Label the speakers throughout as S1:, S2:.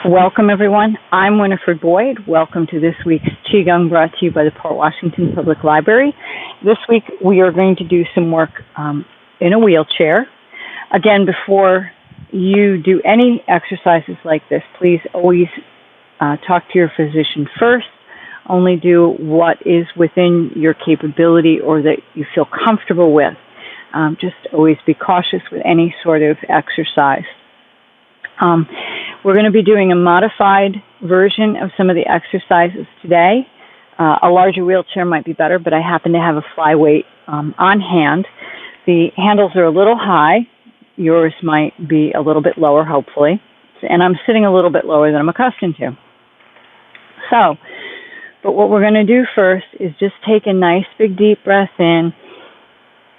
S1: Welcome, everyone. I'm Winifred Boyd. Welcome to this week's Qigong, brought to you by the Port Washington Public Library. This week, we are going to do some work in a wheelchair. Again, before you do any exercises like this, please always talk to your physician first. Only do what is within your capability or that you feel comfortable with. Just always be cautious with any sort of exercise. We're going to be doing a modified version of some of the exercises today. A larger wheelchair might be better, but I happen to have a flyweight on hand. The handles are a little high. Yours might be a little bit lower, hopefully. And I'm sitting a little bit lower than I'm accustomed to. But what we're going to do first is just take a nice big deep breath in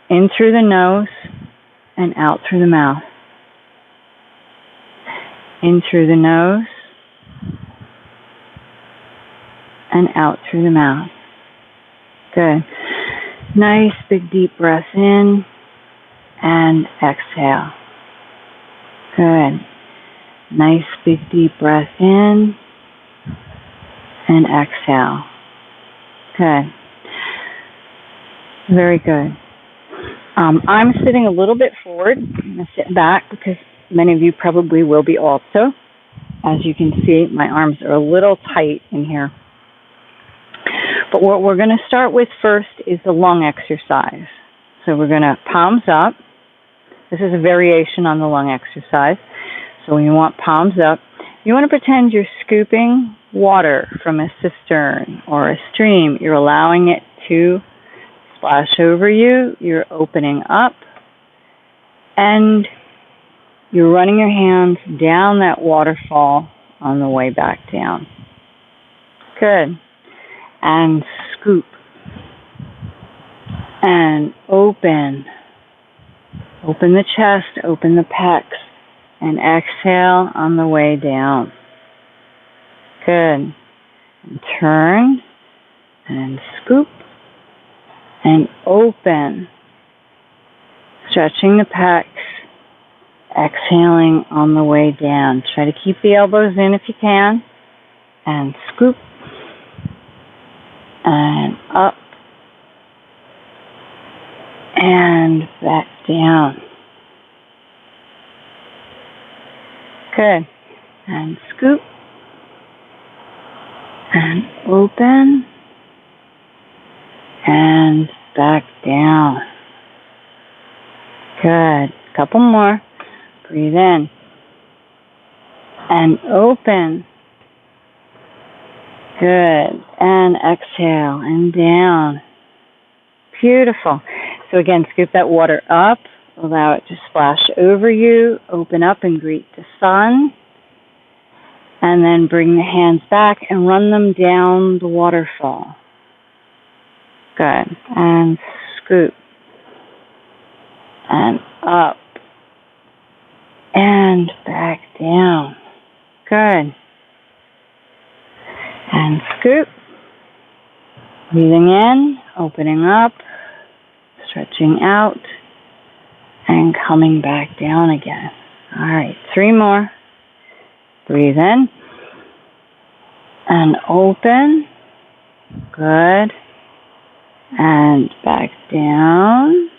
S1: through the nose and out through the mouth. In through the nose and out through the mouth. Good. Nice big deep breath in and exhale. Good. Nice big deep breath in and exhale. Good. Very good. I'm sitting a little bit forward. I'm going to sit back because many of you probably will be also. As you can see, my arms are a little tight in here. But what we're going to start with first is the lung exercise. So we're going to palms up. This is a variation on the lung exercise. So when you want palms up, you want to pretend you're scooping water from a cistern or a stream. You're allowing it to splash over you. You're opening up. And you're running your hands down that waterfall on the way back down. Good. And scoop. And open. Open the chest, open the pecs, and exhale on the way down. Good. And turn and scoop and open. Stretching the pecs. Exhaling on the way down. Try to keep the elbows in if you can. And scoop. And up. And back down. Good. And scoop. And open. And back down. Good. Couple more. Breathe in and open. Good. And exhale and down. Beautiful. So again, scoop that water up. Allow it to splash over you. Open up and greet the sun. And then bring the hands back and run them down the waterfall. Good. And scoop. And up. And back down. Good. And scoop. Breathing in, opening up, stretching out, and coming back down again. All right, 3 more. Breathe in. And open. Good. And back down.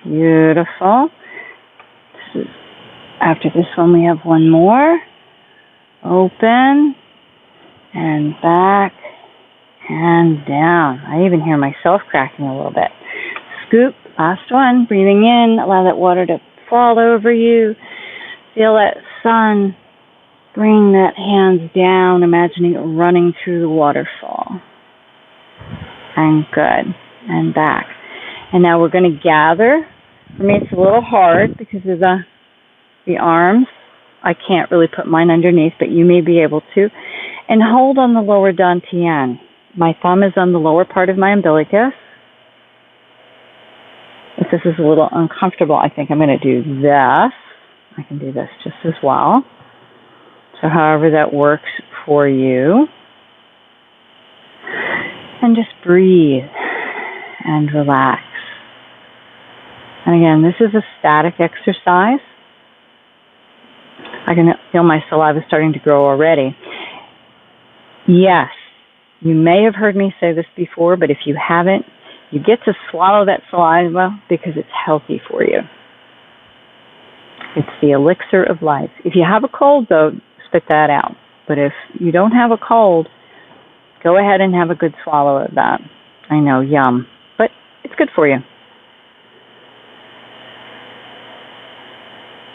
S1: Beautiful. After this one, we have 1 more. Open, and back, and down. I even hear myself cracking a little bit. Scoop, last one. Breathing in, allow that water to fall over you. Feel that sun. Bring that hands down, imagining it running through the waterfall. And good, and back. And now we're going to gather. For me, it's a little hard because of the arms. I can't really put mine underneath, but you may be able to. And hold on the lower tien. My thumb is on the lower part of my umbilicus. If this is a little uncomfortable, I think I'm going to do this. I can do this just as well. So however that works for you. And just breathe and relax. And again, this is a static exercise. I can feel my saliva starting to grow already. Yes, you may have heard me say this before, but if you haven't, you get to swallow that saliva because it's healthy for you. It's the elixir of life. If you have a cold, though, spit that out. But if you don't have a cold, go ahead and have a good swallow of that. I know, yum, but it's good for you.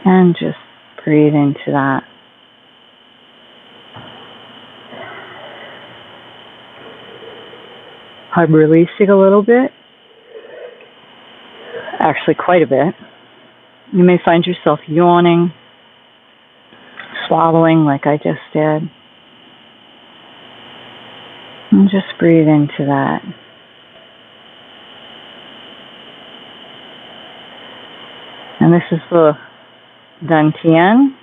S1: And just breathe into that. I'm releasing a little bit, actually quite a bit. You may find yourself yawning, swallowing like I just did. And just breathe into that. And this is the tien,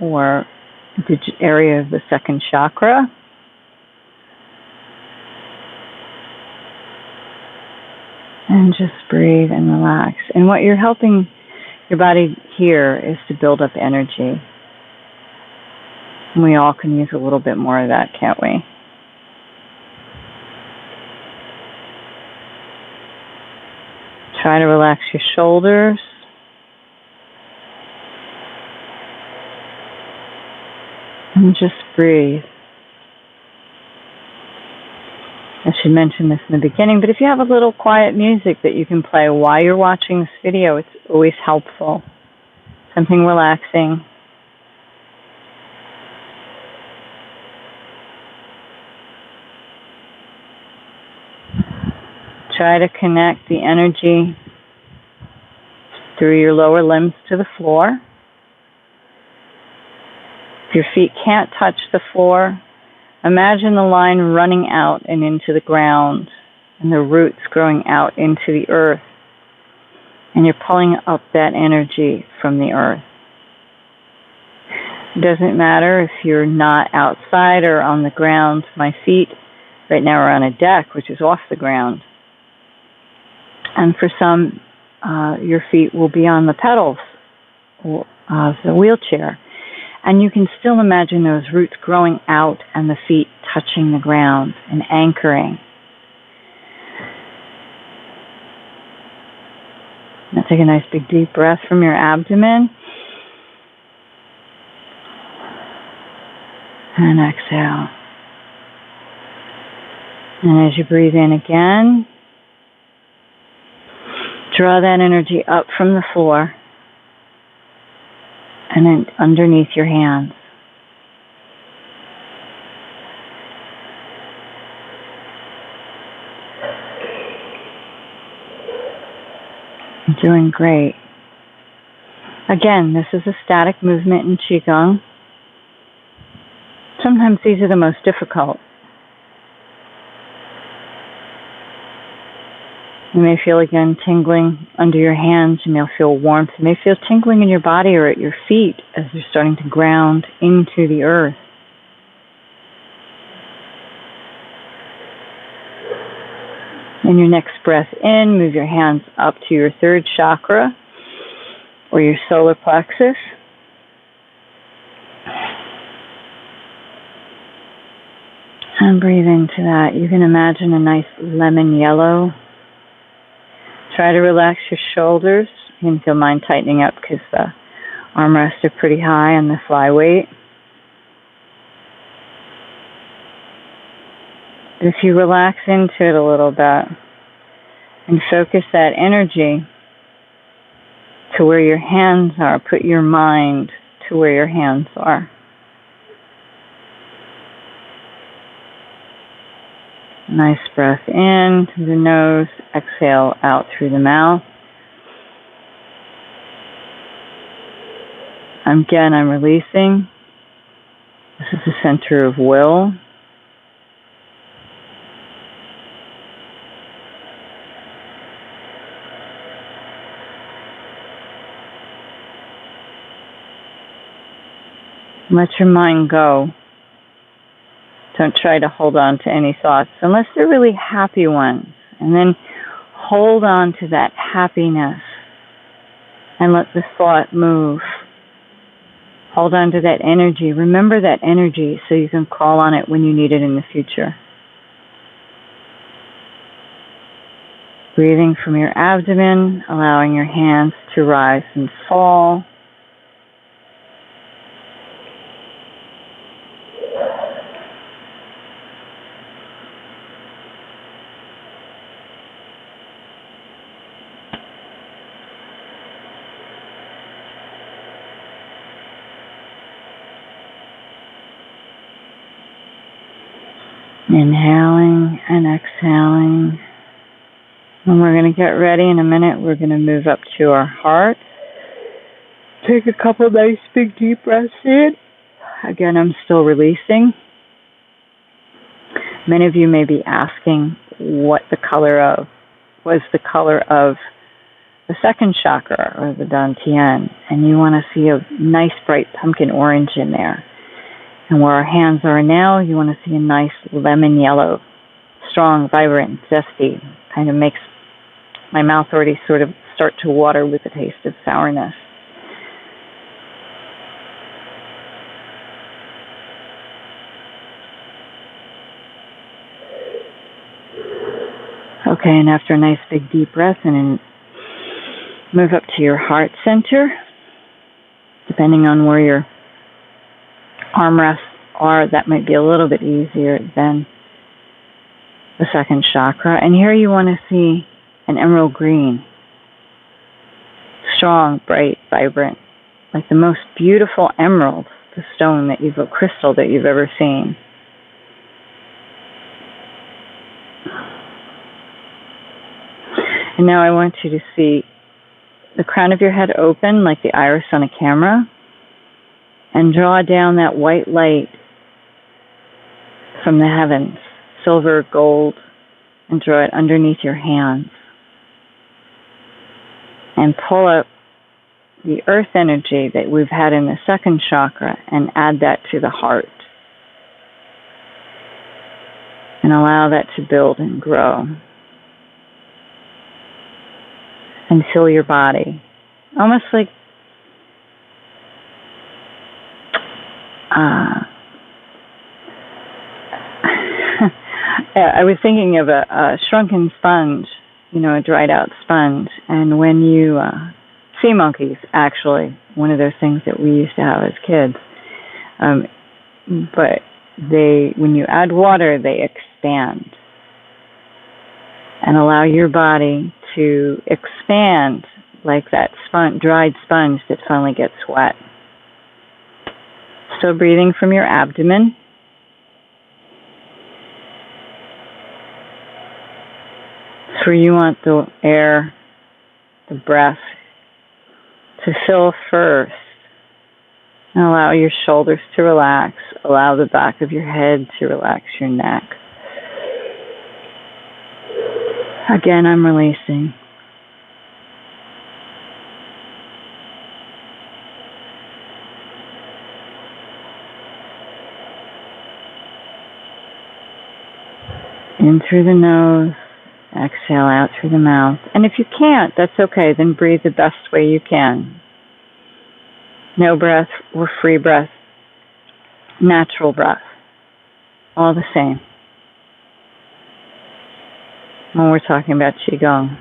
S1: or the area of the second chakra. And just breathe and relax. And what you're helping your body here is to build up energy. And we all can use a little bit more of that, can't we? Try to relax your shoulders. And just breathe. I should mention this in the beginning, but if you have a little quiet music that you can play while you're watching this video, it's always helpful. Something relaxing. Try to connect the energy through your lower limbs to the floor. If your feet can't touch the floor, imagine the line running out and into the ground and the roots growing out into the earth. And you're pulling up that energy from the earth. It doesn't matter if you're not outside or on the ground. My feet right now are on a deck, which is off the ground. And for some, your feet will be on the pedals of the wheelchair. And you can still imagine those roots growing out and the feet touching the ground and anchoring. Now take a nice big deep breath from your abdomen. And exhale. And as you breathe in again, draw that energy up from the floor and then underneath your hands. You're doing great. Again, this is a static movement in Qigong. Sometimes these are the most difficult. You may feel again tingling under your hands. You may feel warmth. You may feel tingling in your body or at your feet as you're starting to ground into the earth. In your next breath in, move your hands up to your third chakra or your solar plexus. And breathe into that. You can imagine a nice lemon yellow. Try to relax your shoulders. You can feel mine tightening up because the armrests are pretty high on the flyweight. If you relax into it a little bit and focus that energy to where your hands are, put your mind to where your hands are. Nice breath in through the nose, exhale out through the mouth. Again, I'm releasing. This is the center of will. Let your mind go. Don't try to hold on to any thoughts unless they're really happy ones. And then hold on to that happiness and let the thought move. Hold on to that energy. Remember that energy so you can call on it when you need it in the future. Breathing from your abdomen, allowing your hands to rise and fall. Inhaling and exhaling. And we're going to get ready in a minute. We're going to move up to our heart. Take a couple nice big deep breaths in. Again, I'm still releasing. Many of you may be asking what the color of was the color of the second chakra, or the tien, and you want to see a nice bright pumpkin orange in there. And where our hands are now, you want to see a nice lemon yellow, strong, vibrant, zesty. Kind of makes my mouth already sort of start to water with a taste of sourness. Okay, and after a nice big deep breath in, move up to your heart center. Depending on where your arm rests are, that might be a little bit easier than the second chakra. And here you want to see an emerald green. Strong, bright, vibrant. Like the most beautiful emerald, the stone that you've, a crystal that you've ever seen. And now I want you to see the crown of your head open like the iris on a camera, and draw down that white light from the heavens, silver, gold, and draw it underneath your hands. And pull up the earth energy that we've had in the second chakra and add that to the heart. And allow that to build and grow. And fill your body. Almost like I was thinking of a shrunken sponge, you know, a dried out sponge. And when you, sea monkeys, actually, one of those things that we used to have as kids. But when you add water, they expand. And allow your body to expand like that dried sponge that finally gets wet. Still breathing from your abdomen. So you want the air, the breath, to fill first. And allow your shoulders to relax. Allow the back of your head to relax, your neck. Again, I'm releasing. In through the nose, exhale out through the mouth. And if you can't, that's okay. Then breathe the best way you can. No breath or free breath. Natural breath. All the same. When we're talking about Qigong.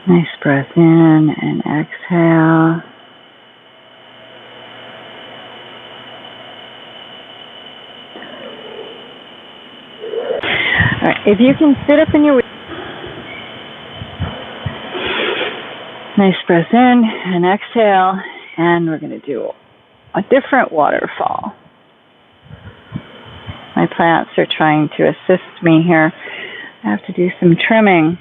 S1: Nice breath in and exhale. All right, if you can sit up in your... Nice breath in and exhale, and we're going to do a different waterfall. My plants are trying to assist me here. I have to do some trimming.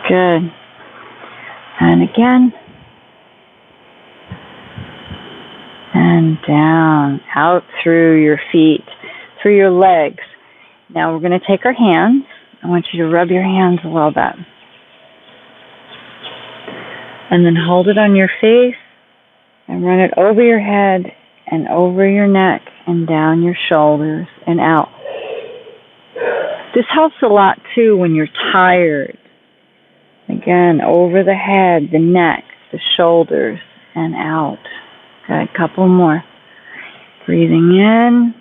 S1: Good. And again. and down, out through your feet, through your legs. Now we're going to take our hands. I want you to rub your hands a little bit. And then hold it on your face and run it over your head and over your neck and down your shoulders and out. This helps a lot too when you're tired. Again, over the head, the neck, the shoulders, and out. Got a couple more. Breathing in.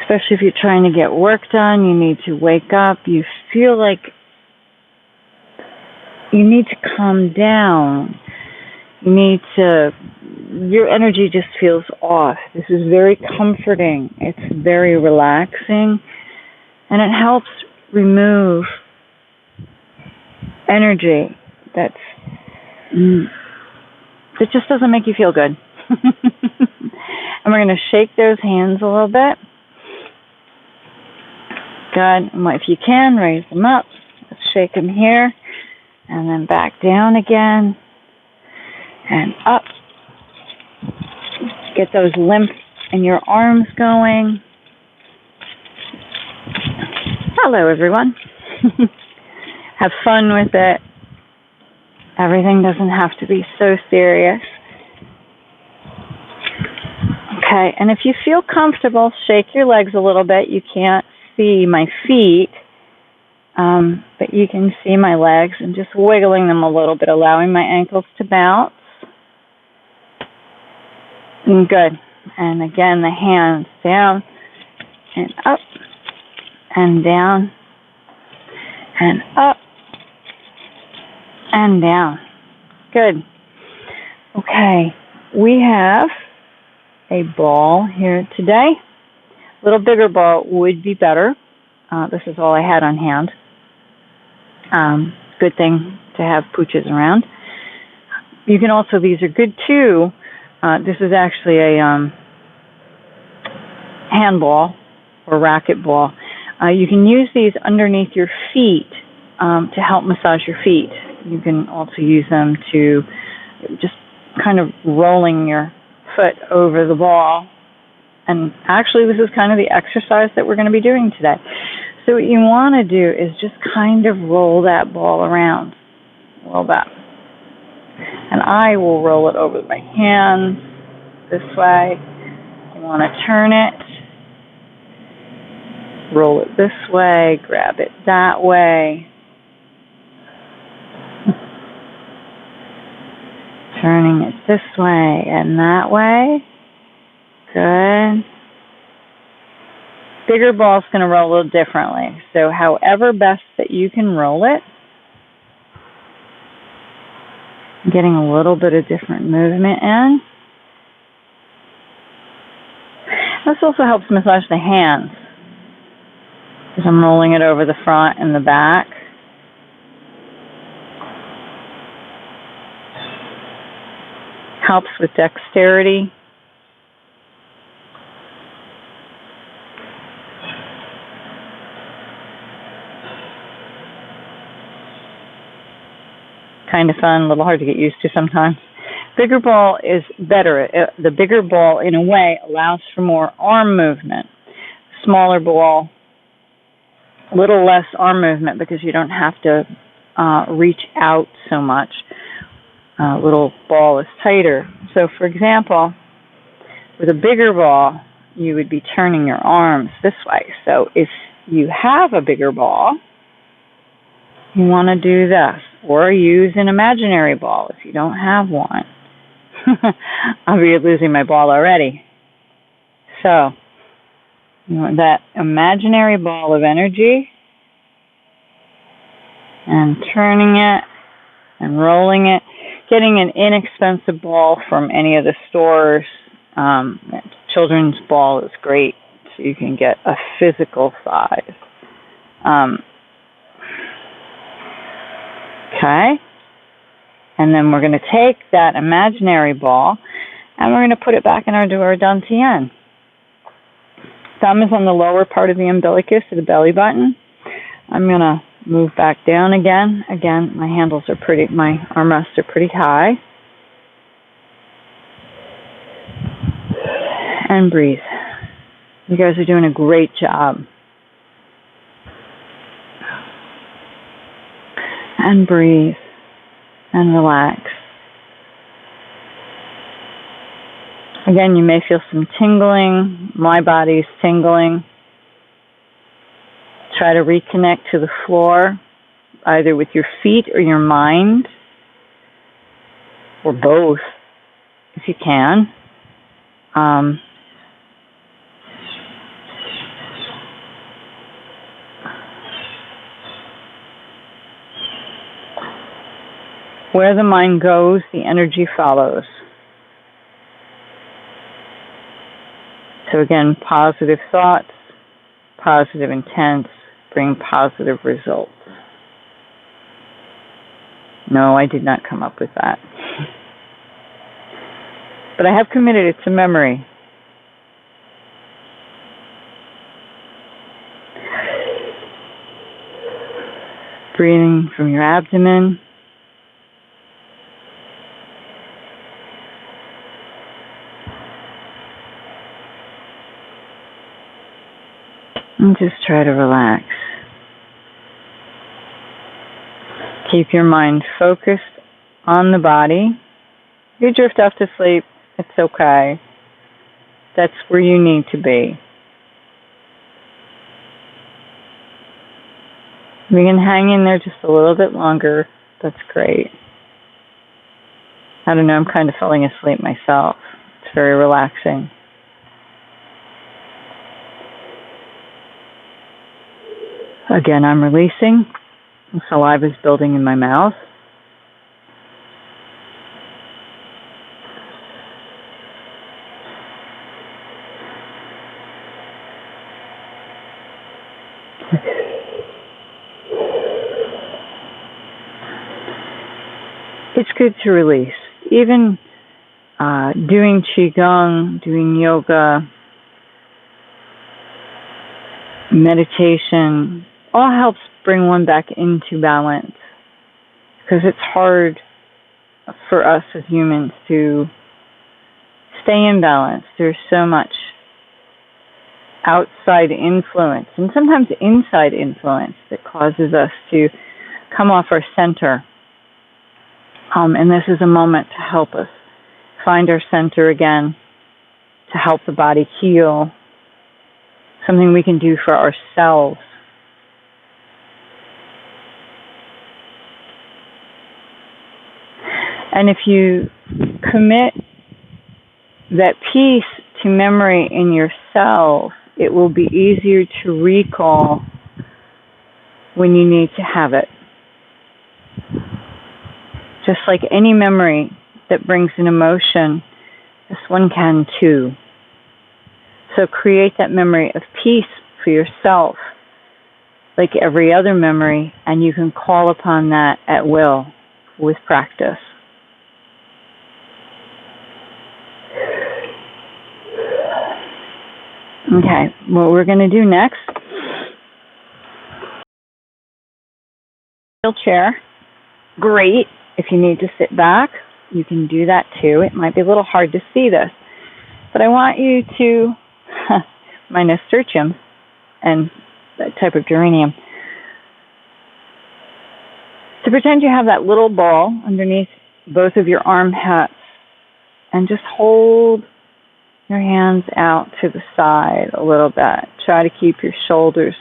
S1: Especially if you're trying to get work done, you need to wake up. You feel like you need to calm down. You need to, your energy just feels off. This is very comforting. It's very relaxing. And it helps remove energy that just doesn't make you feel good. And we're going to shake those hands a little bit. Good. And if you can, raise them up. Let's shake them here. And then back down again. And up. Get those lymph in your arms going. Hello, everyone. Have fun with it. Everything doesn't have to be so serious. Okay, and if you feel comfortable, shake your legs a little bit. You can't see my feet, but you can see my legs, and just wiggling them a little bit, allowing my ankles to bounce. And good. And again, the hands down and up and down and up and down. Good. Okay, we have a ball here today. A little bigger ball would be better. This is all I had on hand. Good thing to have pooches around. You can also, these are good too. This is actually a handball or racquetball. You can use these underneath your feet to help massage your feet. You can also use them to just kind of rolling your foot over the ball. And actually, this is kind of the exercise that we're going to be doing today. So what you want to do is just kind of roll that ball around a little bit. And I will roll it over my hands this way. You want to turn it, roll it this way, grab it that way. Turning it this way and that way. Good. Bigger ball's going to roll a little differently. So however best that you can roll it, getting a little bit of different movement in. This also helps massage the hands, because I'm rolling it over the front and the back. Helps with dexterity. Kind of fun, a little hard to get used to sometimes. Bigger ball is better. The bigger ball, in a way, allows for more arm movement. Smaller ball, a little less arm movement because you don't have to reach out so much. Little ball is tighter. So, for example, with a bigger ball, you would be turning your arms this way. So if you have a bigger ball, you want to do this. Or use an imaginary ball if you don't have one. I'll be losing my ball already. So, you want that imaginary ball of energy, and turning it and rolling it, getting an inexpensive ball from any of the stores. Children's ball is great, so you can get a physical size. Okay, and then we're going to take that imaginary ball and we're going to put it back in our tien. Thumb is on the lower part of the umbilicus to the belly button. I'm going to move back down again. Again, my armrests are pretty high. And breathe. You guys are doing a great job. And breathe. And relax. Again, you may feel some tingling. My body's tingling. Try to reconnect to the floor, either with your feet or your mind, or both, if you can. Where the mind goes, the energy follows. So again, positive thoughts, positive intents bring positive results. No, I did not come up with that. But I have committed it to memory. Breathing from your abdomen. And just try to relax. Keep your mind focused on the body. You drift off to sleep, it's okay. That's where you need to be. We can hang in there just a little bit longer. That's great. I don't know, I'm kind of falling asleep myself. It's very relaxing. Again, I'm releasing. The saliva is building in my mouth. It's good to release. Even doing Qigong, doing yoga, meditation, all helps bring one back into balance, because it's hard for us as humans to stay in balance. There's so much outside influence and sometimes inside influence that causes us to come off our center. And this is a moment to help us find our center again, to help the body heal, something we can do for ourselves. And if you commit that peace to memory in yourself, it will be easier to recall when you need to have it. Just like any memory that brings an emotion, this one can too. So create that memory of peace for yourself, like every other memory, and you can call upon that at will with practice. Okay, what we're going to do next, chair. Great. If you need to sit back, you can do that too. It might be a little hard to see this, but I want you to, my nasturtium and that type of geranium, to pretend you have that little ball underneath both of your arm hats, and just hold your hands out to the side a little bit. Try to keep your shoulders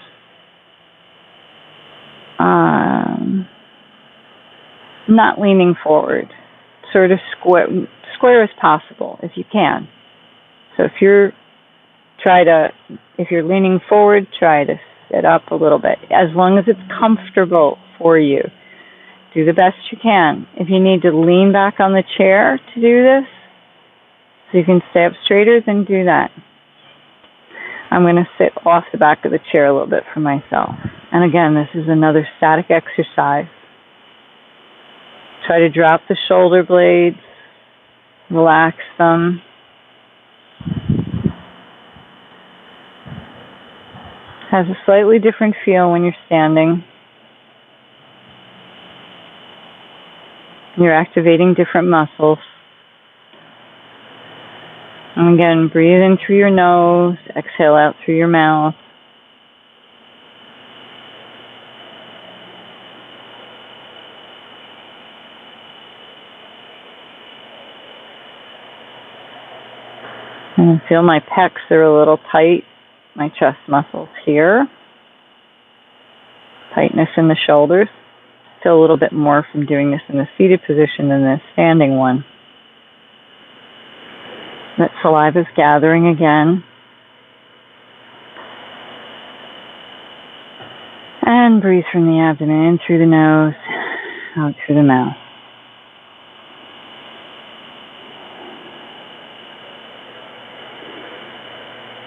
S1: not leaning forward, sort of square as possible if you can. So if you're leaning forward, try to sit up a little bit, as long as it's comfortable for you. Do the best you can. If you need to lean back on the chair to do this, so you can stay up straighter, then do that. I'm going to sit off the back of the chair a little bit for myself. And again, this is another static exercise. Try to drop the shoulder blades, relax them. Has a slightly different feel when you're standing. You're activating different muscles. And again, breathe in through your nose, exhale out through your mouth. And feel my pecs are a little tight, my chest muscles here. Tightness in the shoulders. Feel a little bit more from doing this in the seated position than the standing one. That saliva is gathering again. And breathe from the abdomen in through the nose, out through the mouth.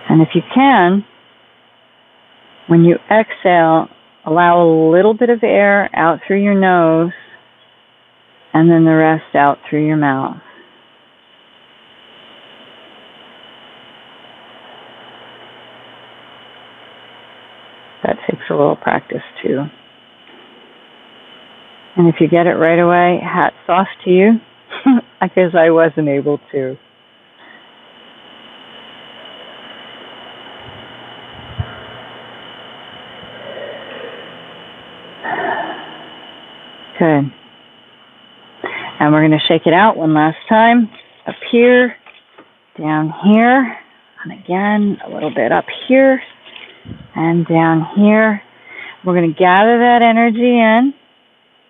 S1: And if you can, when you exhale, allow a little bit of air out through your nose and then the rest out through your mouth. That takes a little practice too. And if you get it right away, hats off to you, because I wasn't able to. Good. And we're going to shake it out one last time. Up here, down here, and again, a little bit up here, and down here. We're going to gather that energy in.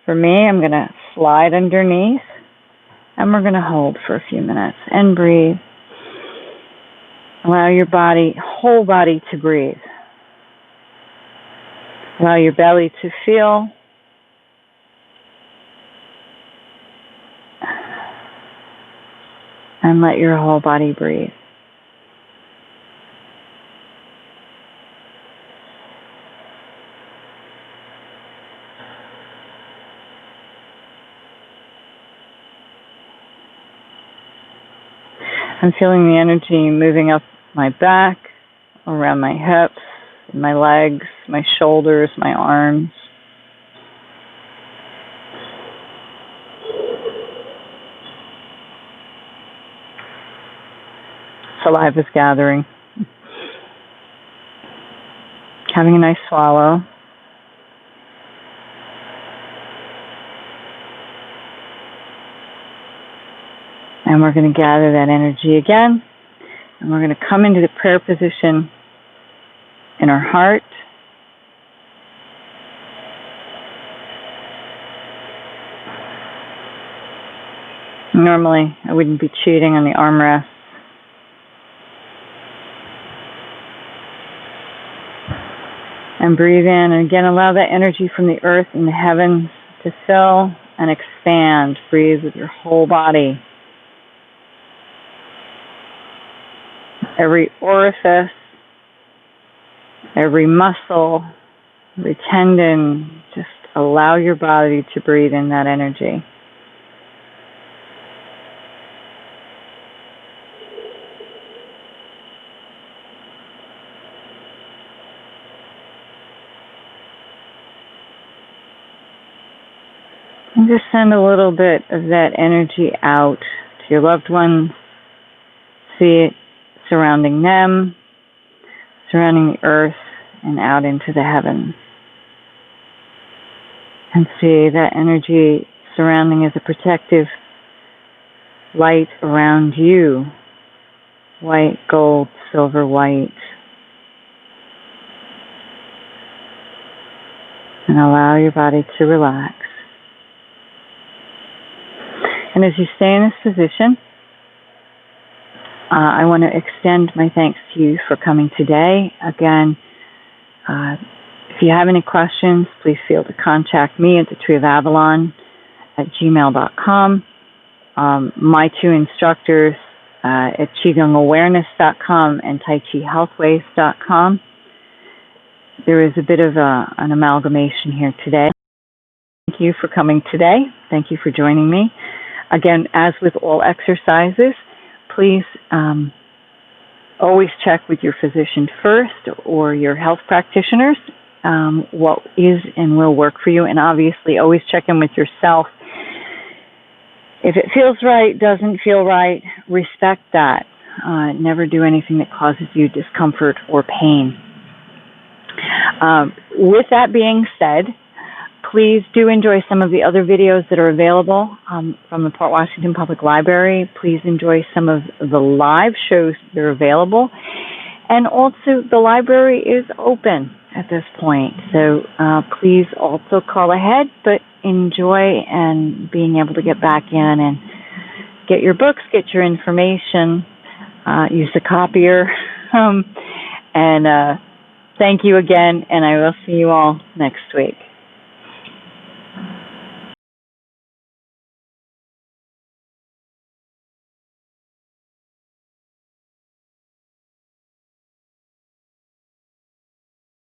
S1: For me, I'm going to slide underneath, and we're going to hold for a few minutes and breathe. Allow your body, whole body to breathe. Allow your belly to feel. And let your whole body breathe. I'm feeling the energy moving up my back, around my hips, my legs, my shoulders, my arms. Saliva is gathering. Having a nice swallow. And we're going to gather that energy again. And we're going to come into the prayer position in our heart. Normally, I wouldn't be cheating on the armrest. And breathe in, and again, allow that energy from the earth and the heavens to fill and expand. Breathe with your whole body. Every orifice, every muscle, every tendon, just allow your body to breathe in that energy. And just send a little bit of that energy out to your loved ones. See it surrounding them, surrounding the earth, and out into the heavens. And see that energy surrounding as a protective light around you. White, gold, silver, white. And allow your body to relax. And as you stay in this position, I want to extend my thanks to you for coming today. Again, if you have any questions, please feel to contact me at thetreeofavalon@gmail.com. My two instructors at QigongAwareness.com and TaiChiHealthways.com. There is a bit of an amalgamation here today. Thank you for coming today. Thank you for joining me. Again, as with all exercises, please always check with your physician first or your health practitioners what is and will work for you. And obviously, always check in with yourself. If it feels right, doesn't feel right, respect that. Never do anything that causes you discomfort or pain. With that being said, please do enjoy some of the other videos that are available from the Port Washington Public Library. Please enjoy some of the live shows that are available. And also, the library is open at this point. So please also call ahead, but enjoy and being able to get back in and get your books, get your information, use the copier. And thank you again, and I will see you all next week.